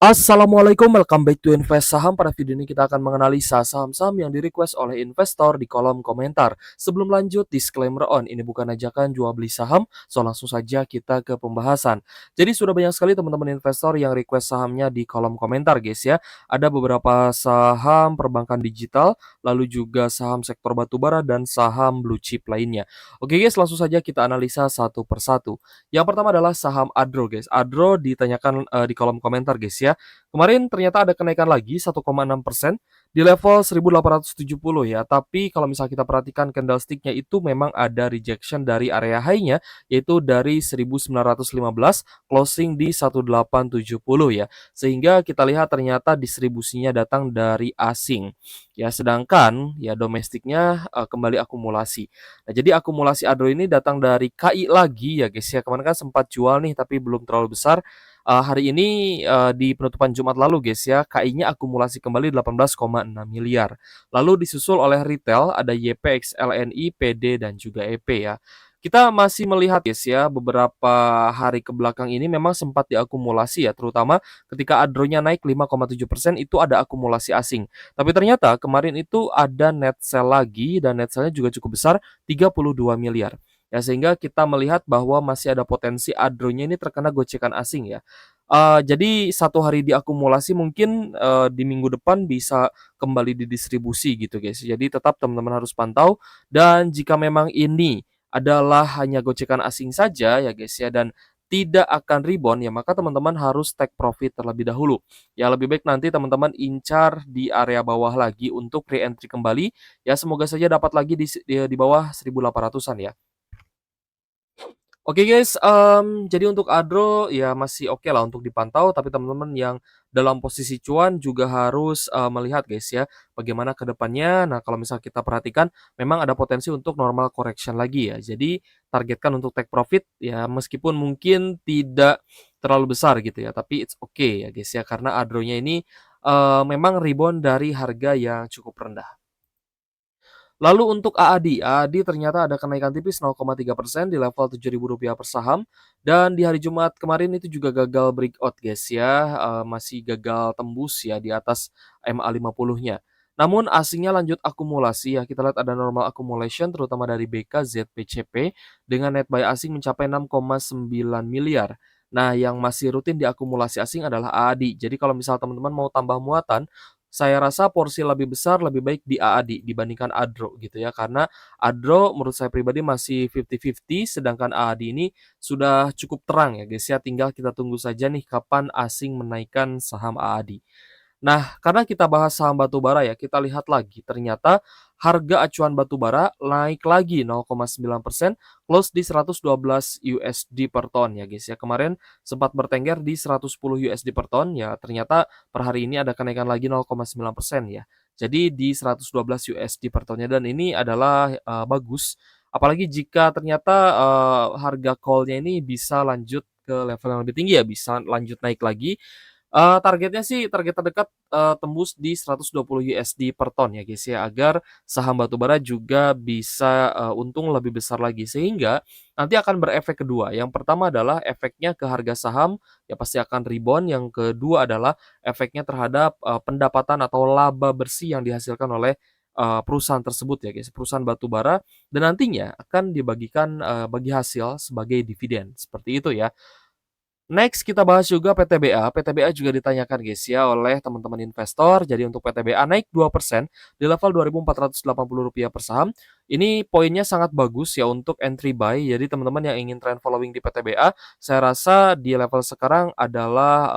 Assalamualaikum, welcome back to Invest Saham. Pada video ini kita akan menganalisa saham-saham yang di-request oleh investor di kolom komentar. Sebelum lanjut, disclaimer on, ini bukan ajakan jual beli saham, so langsung saja kita ke pembahasan. Jadi sudah banyak sekali teman-teman investor yang request sahamnya di kolom komentar guys ya. Ada beberapa saham perbankan digital, lalu juga saham sektor batubara dan saham blue chip lainnya. Oke guys, langsung saja kita analisa satu persatu. Yang pertama adalah saham Adro guys. Adro ditanyakan di kolom komentar guys ya. Kemarin ternyata ada kenaikan lagi 1,6% di level 1870 ya. Tapi kalau misal kita perhatikan candlestick-nya itu memang ada rejection dari area high-nya yaitu dari 1915 closing di 1870 ya. Sehingga kita lihat ternyata distribusinya datang dari asing. Ya sedangkan ya domestiknya kembali akumulasi. Nah, jadi akumulasi Adro ini datang dari KI lagi ya guys ya. Kemarin kan sempat jual nih tapi belum terlalu besar. Hari ini, di penutupan Jumat lalu guys ya, KI-nya akumulasi kembali 18,6 miliar. Lalu disusul oleh retail ada YP, XLNI, PD, dan juga EP ya. Kita masih melihat guys ya, beberapa hari ke belakang ini memang sempat diakumulasi ya, terutama ketika Adro-nya naik 5,7% itu ada akumulasi asing. Tapi ternyata kemarin itu ada net sell lagi dan net sell-nya juga cukup besar, 32 miliar. Ya, sehingga kita melihat bahwa masih ada potensi Adro-nya ini terkena gocekan asing ya. Jadi satu hari diakumulasi mungkin, di minggu depan bisa kembali didistribusi gitu guys. Jadi tetap teman-teman harus pantau dan jika memang ini adalah hanya gocekan asing saja ya guys ya dan tidak akan rebound ya maka teman-teman harus take profit terlebih dahulu. Ya lebih baik nanti teman-teman incar di area bawah lagi untuk re-entry kembali, ya semoga saja dapat lagi di bawah 1.800-an ya. Oke guys, jadi untuk Adro ya masih oke lah untuk dipantau, tapi teman-teman yang dalam posisi cuan juga harus, melihat guys ya, bagaimana ke depannya. Nah, kalau misal kita perhatikan memang ada potensi untuk normal correction lagi ya. Jadi targetkan untuk take profit ya meskipun mungkin tidak terlalu besar gitu ya, tapi it's okay ya guys ya, karena Adronya ini, memang rebound dari harga yang cukup rendah. Lalu untuk AAD, AAD ternyata ada kenaikan tipis 0,3% di level Rp7.000 per saham dan di hari Jumat kemarin itu juga gagal breakout guys ya, masih gagal tembus ya di atas MA50-nya. Namun asingnya lanjut akumulasi ya, kita lihat ada normal accumulation terutama dari BK, ZPCP dengan net buy asing mencapai 6,9 miliar. Nah, yang masih rutin diakumulasi asing adalah AAD. Jadi kalau misal teman-teman mau tambah muatan, saya rasa porsi lebih besar lebih baik di AAD dibandingkan Adro gitu ya, karena Adro menurut saya pribadi masih 50-50 sedangkan AAD ini sudah cukup terang ya guys ya, tinggal kita tunggu saja nih kapan asing menaikkan saham AAD. Nah, karena kita bahas saham batubara ya, kita lihat lagi ternyata harga acuan batubara naik lagi 0,9%, close di 112 USD per ton ya guys ya. Kemarin sempat bertengger di 110 USD per ton ya, ternyata per hari ini ada kenaikan lagi 0,9% ya. Jadi di 112 USD per tonnya dan ini adalah bagus. Apalagi jika ternyata harga call-nya ini bisa lanjut ke level yang lebih tinggi ya, bisa lanjut naik lagi. Targetnya sih target terdekat, tembus di 120 USD per ton ya guys ya, agar saham batubara juga bisa, untung lebih besar lagi. Sehingga nanti akan berefek kedua, yang pertama adalah efeknya ke harga saham, ya pasti akan rebound, yang kedua adalah efeknya terhadap, pendapatan atau laba bersih yang dihasilkan oleh, perusahaan tersebut ya guys, perusahaan batubara dan nantinya akan dibagikan, bagi hasil sebagai dividen, seperti itu ya. Next kita bahas juga PTBA. PTBA juga ditanyakan guys ya oleh teman-teman investor. Jadi untuk PTBA naik 2% di level Rp2.480 per saham. Ini poinnya sangat bagus ya untuk entry buy. Jadi teman-teman yang ingin trend following di PTBA, saya rasa di level sekarang adalah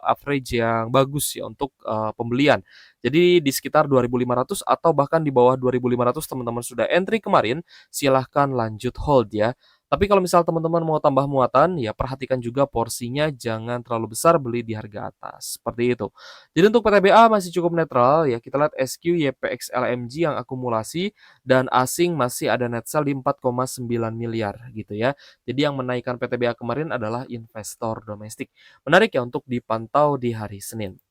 average yang bagus ya untuk pembelian. Jadi di sekitar 2.500 atau bahkan di bawah 2.500 teman-teman sudah entry kemarin, silahkan lanjut hold ya. Tapi kalau misal teman-teman mau tambah muatan, ya perhatikan juga porsinya jangan terlalu besar, beli di harga atas, seperti itu. Jadi untuk PTBA masih cukup netral ya, kita lihat SQ, YPX, LMG yang akumulasi dan asing masih ada net sell di 4,9 miliar gitu ya. Jadi yang menaikkan PTBA kemarin adalah investor domestik. Menarik ya untuk dipantau di hari Senin.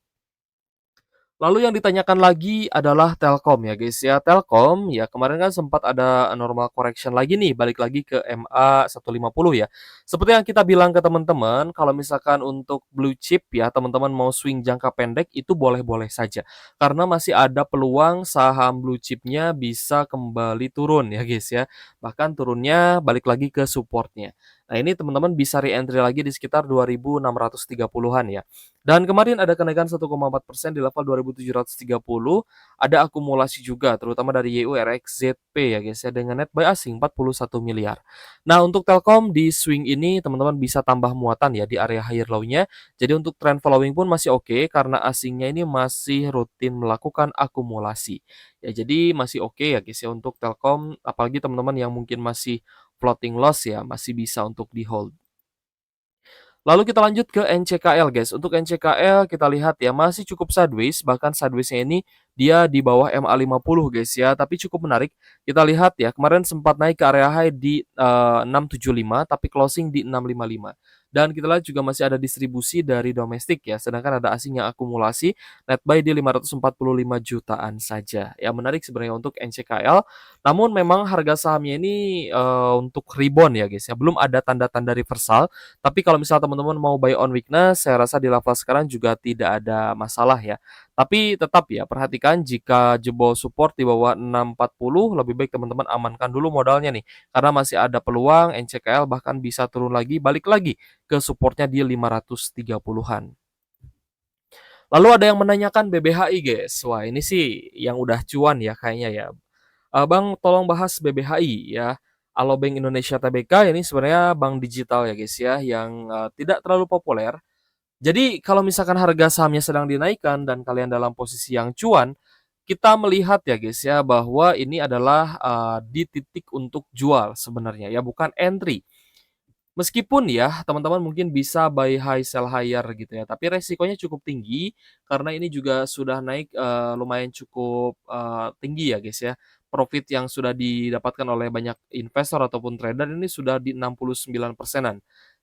Lalu yang ditanyakan lagi adalah Telkom ya guys ya. Telkom ya kemarin kan sempat ada normal correction lagi nih, balik lagi ke MA 150 ya. Seperti yang kita bilang ke teman-teman, kalau misalkan untuk blue chip ya teman-teman mau swing jangka pendek itu boleh-boleh saja. Karena masih ada peluang saham blue chipnya bisa kembali turun ya guys ya. Bahkan turunnya balik lagi ke supportnya. Nah ini teman-teman bisa re-entry lagi di sekitar 2630-an ya. Dan kemarin ada kenaikan 1,4% di level 2730, ada akumulasi juga terutama dari YURXZP ya guys ya dengan net buy asing 41 miliar. Nah, untuk Telkom di swing ini teman-teman bisa tambah muatan ya di area higher low-nya. Jadi untuk trend following pun masih oke karena asingnya ini masih rutin melakukan akumulasi. Ya jadi masih oke ya guys ya untuk Telkom apalagi teman-teman yang mungkin masih floating loss ya masih bisa untuk di-hold. Lalu kita lanjut ke NCKL guys. Untuk NCKL kita lihat ya masih cukup sideways, bahkan sideways-nya ini dia di bawah MA50 guys ya, tapi cukup menarik. Kita lihat ya, kemarin sempat naik ke area high di 675 tapi closing di 655. Dan kita lihat juga masih ada distribusi dari domestik ya, sedangkan ada asing yang akumulasi net buy di 545 jutaan saja. Ya menarik sebenarnya untuk NCKL. Namun memang harga sahamnya ini untuk rebound ya guys ya, belum ada tanda-tanda reversal tapi kalau misal teman-teman mau buy on weakness, saya rasa di level sekarang juga tidak ada masalah ya. Tapi tetap ya, perhatikan jika jebol support di bawah 640, lebih baik teman-teman amankan dulu modalnya nih. Karena masih ada peluang NCKL bahkan bisa turun lagi, balik lagi ke supportnya di 530-an. Lalu ada yang menanyakan BBHI guys. Wah ini sih yang udah cuan ya kayaknya ya. Bang, tolong bahas BBHI ya. Alobank Indonesia Tbk ini sebenarnya bank digital ya guys ya, yang tidak terlalu populer. Jadi kalau misalkan harga sahamnya sedang dinaikkan dan kalian dalam posisi yang cuan, kita melihat ya guys ya bahwa ini adalah di titik untuk jual sebenarnya ya, bukan entry. Meskipun ya, teman-teman mungkin bisa buy high, sell higher gitu ya, tapi resikonya cukup tinggi karena ini juga sudah naik, lumayan cukup, tinggi ya guys ya. Profit yang sudah didapatkan oleh banyak investor ataupun trader ini sudah di 69%-an.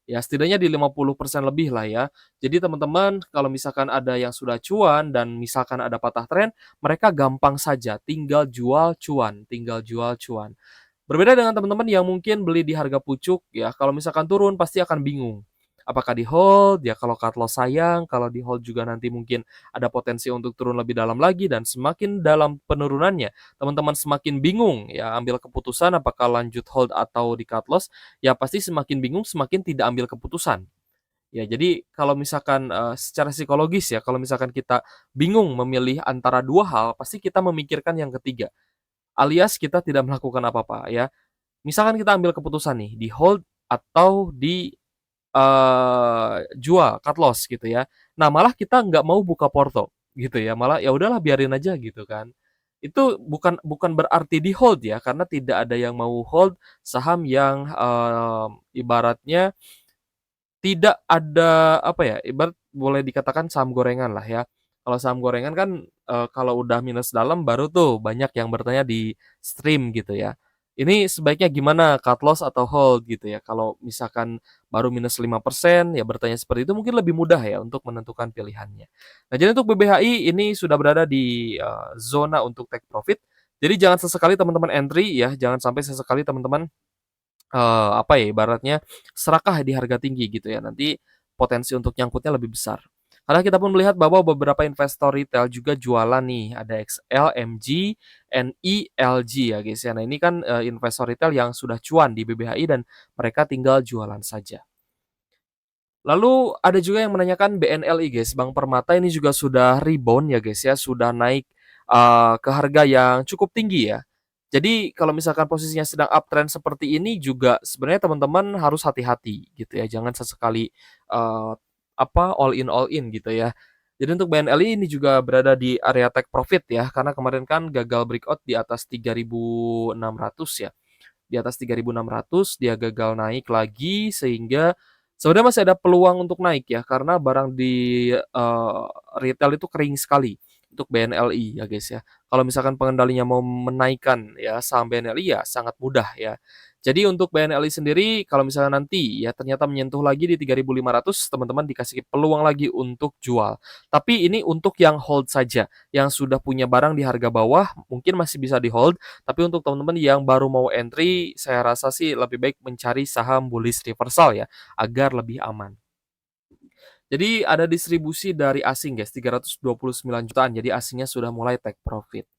Ya setidaknya di 50% lebih lah ya. Jadi teman-teman kalau misalkan ada yang sudah cuan dan misalkan ada patah tren, mereka gampang saja tinggal jual cuan, tinggal jual cuan. Berbeda dengan teman-teman yang mungkin beli di harga pucuk ya, kalau misalkan turun pasti akan bingung. Apakah di-hold? Ya kalau cut loss sayang, kalau di-hold juga nanti mungkin ada potensi untuk turun lebih dalam lagi dan semakin dalam penurunannya, teman-teman semakin bingung ya ambil keputusan apakah lanjut hold atau di cut loss, ya pasti semakin bingung semakin tidak ambil keputusan. Ya jadi kalau misalkan, secara psikologis ya, kalau misalkan kita bingung memilih antara 2 hal, pasti kita memikirkan yang ketiga, alias kita tidak melakukan apa-apa ya. Misalkan kita ambil keputusan nih, di hold atau di, jual, cut loss gitu ya. Nah, malah kita nggak mau buka porto gitu ya, malah ya udahlah biarin aja gitu kan. Itu bukan berarti di hold ya, karena tidak ada yang mau hold saham yang, ibaratnya tidak ada apa ya, ibarat boleh dikatakan saham gorengan lah ya. Kalau saham gorengan kan, kalau udah minus dalam baru tuh banyak yang bertanya di stream gitu ya. Ini sebaiknya gimana, cut loss atau hold gitu ya. Kalau misalkan baru minus 5% ya bertanya seperti itu mungkin lebih mudah ya untuk menentukan pilihannya. Nah jadi untuk BBHI ini sudah berada di, zona untuk take profit. Jadi jangan sesekali teman-teman entry ya, jangan sampai sesekali teman-teman apa ya, ibaratnya serakah di harga tinggi gitu ya, nanti potensi untuk nyangkutnya lebih besar. Karena kita pun melihat bahwa beberapa investor retail juga jualan nih, ada XL, MG, NI, LG ya guys ya. Nah ini kan, investor retail yang sudah cuan di BBHI dan mereka tinggal jualan saja. Lalu ada juga yang menanyakan BNLI guys, Bank Permata ini juga sudah rebound ya guys ya, sudah naik, ke harga yang cukup tinggi ya. Jadi kalau misalkan posisinya sedang uptrend seperti ini juga sebenarnya teman-teman harus hati-hati gitu ya, jangan sesekali, all in gitu ya. Jadi untuk BNLI ini juga berada di area take profit ya, karena kemarin kan gagal breakout di atas 3.600 ya. Di atas 3.600 dia gagal naik lagi sehingga sebenarnya masih ada peluang untuk naik ya karena barang di, retail itu kering sekali untuk BNLI ya guys ya. Kalau misalkan pengendalinya mau menaikkan ya saham BNLI ya sangat mudah ya. Jadi untuk BNLI sendiri kalau misalnya nanti ya ternyata menyentuh lagi di 3.500, teman-teman dikasih peluang lagi untuk jual. Tapi ini untuk yang hold saja, yang sudah punya barang di harga bawah mungkin masih bisa di-hold, tapi untuk teman-teman yang baru mau entry, saya rasa sih lebih baik mencari saham bullish reversal ya, agar lebih aman. Jadi ada distribusi dari asing guys, 329 jutaan, jadi asingnya sudah mulai take profit.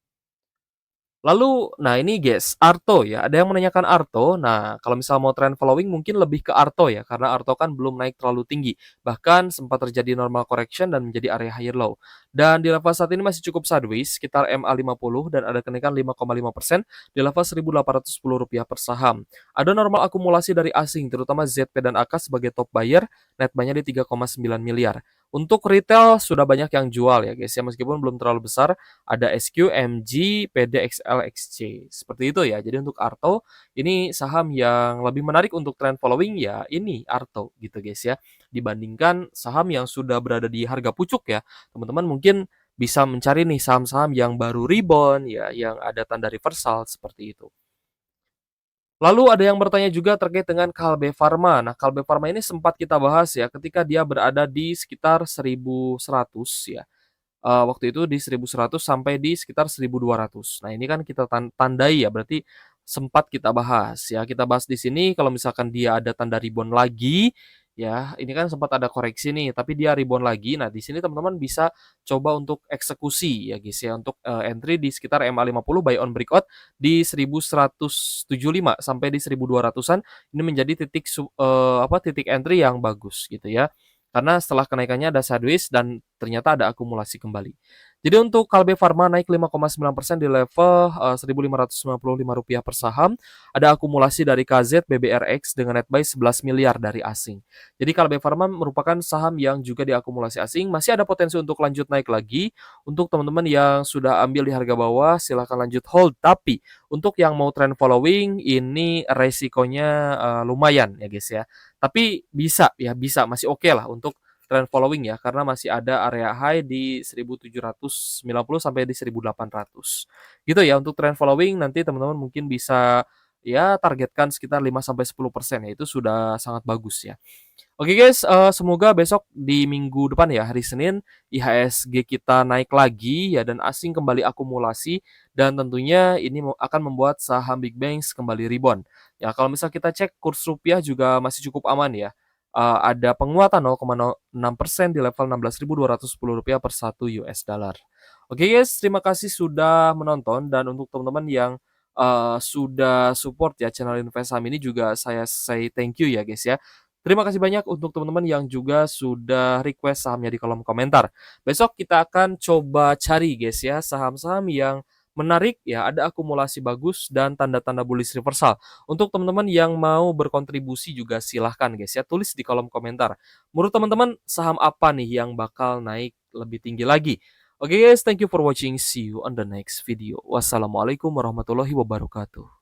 Lalu, nah ini guys, Arto ya, ada yang menanyakan Arto. Nah, kalau misal mau trend following mungkin lebih ke Arto ya, karena Arto kan belum naik terlalu tinggi. Bahkan sempat terjadi normal correction dan menjadi area higher low. Dan di level saat ini masih cukup sideways, sekitar MA50 dan ada kenaikan 5,5% di level Rp1.810 per saham. Ada normal akumulasi dari asing, terutama ZP dan AK sebagai top buyer, net buy-nya di 3,9 miliar. Untuk retail sudah banyak yang jual ya guys ya, meskipun belum terlalu besar, ada SQ, MG, PD, XL, XC. Seperti itu ya. Jadi untuk Arto, ini saham yang lebih menarik untuk trend following ya ini Arto gitu guys ya. Dibandingkan saham yang sudah berada di harga pucuk ya. Teman-teman mungkin bisa mencari nih saham-saham yang baru rebound ya, yang ada tanda reversal seperti itu. Lalu ada yang bertanya juga terkait dengan Kalbe Farma. Nah, Kalbe Farma ini sempat kita bahas ya ketika dia berada di sekitar 1.100 ya. Waktu itu di 1.100 sampai di sekitar 1.200. Nah, ini kan kita tandai ya, berarti sempat kita bahas ya. Kita bahas di sini kalau misalkan dia ada tanda rebound lagi, ya, ini kan sempat ada koreksi nih, tapi dia rebound lagi. Nah, di sini teman-teman bisa coba untuk eksekusi ya, guys ya, untuk, entry di sekitar MA50 buy on breakout di 1.175 sampai di 1.200-an. Ini menjadi titik entry yang bagus gitu ya. Karena setelah kenaikannya ada sideways dan ternyata ada akumulasi kembali. Jadi untuk Kalbe Farma naik 5,9% di level Rp1.595 per saham. Ada akumulasi dari KZ BBRX dengan net buy 11 miliar dari asing. Jadi Kalbe Farma merupakan saham yang juga diakumulasi asing. Masih ada potensi untuk lanjut naik lagi. Untuk teman-teman yang sudah ambil di harga bawah, silahkan lanjut hold. Tapi untuk yang mau trend following, ini resikonya lumayan ya guys ya. Tapi bisa ya, bisa masih oke lah untuk trend following ya, karena masih ada area high di 1.790 sampai di 1.800. Gitu ya untuk trend following nanti teman-teman mungkin bisa ya targetkan sekitar 5 sampai 10% ya, itu sudah sangat bagus ya. Oke guys, semoga besok di minggu depan ya, hari Senin, IHSG kita naik lagi ya dan asing kembali akumulasi dan tentunya ini akan membuat saham big banks kembali rebound. Ya kalau misal kita cek kurs rupiah juga masih cukup aman ya. Ada penguatan 0,6% di level Rp16.210 per 1 US dollar. Oke guys, terima kasih sudah menonton dan untuk teman-teman yang sudah support ya channel Invest Saham ini juga saya say thank you ya guys ya. Terima kasih banyak untuk teman-teman yang juga sudah request sahamnya di kolom komentar. Besok kita akan coba cari guys ya saham-saham yang menarik ya, ada akumulasi bagus dan tanda-tanda bullish reversal. Untuk teman-teman yang mau berkontribusi juga silahkan guys ya, tulis di kolom komentar. Menurut teman-teman saham apa nih yang bakal naik lebih tinggi lagi? Oke guys, thank you for watching. See you on the next video. Wassalamualaikum warahmatullahi wabarakatuh.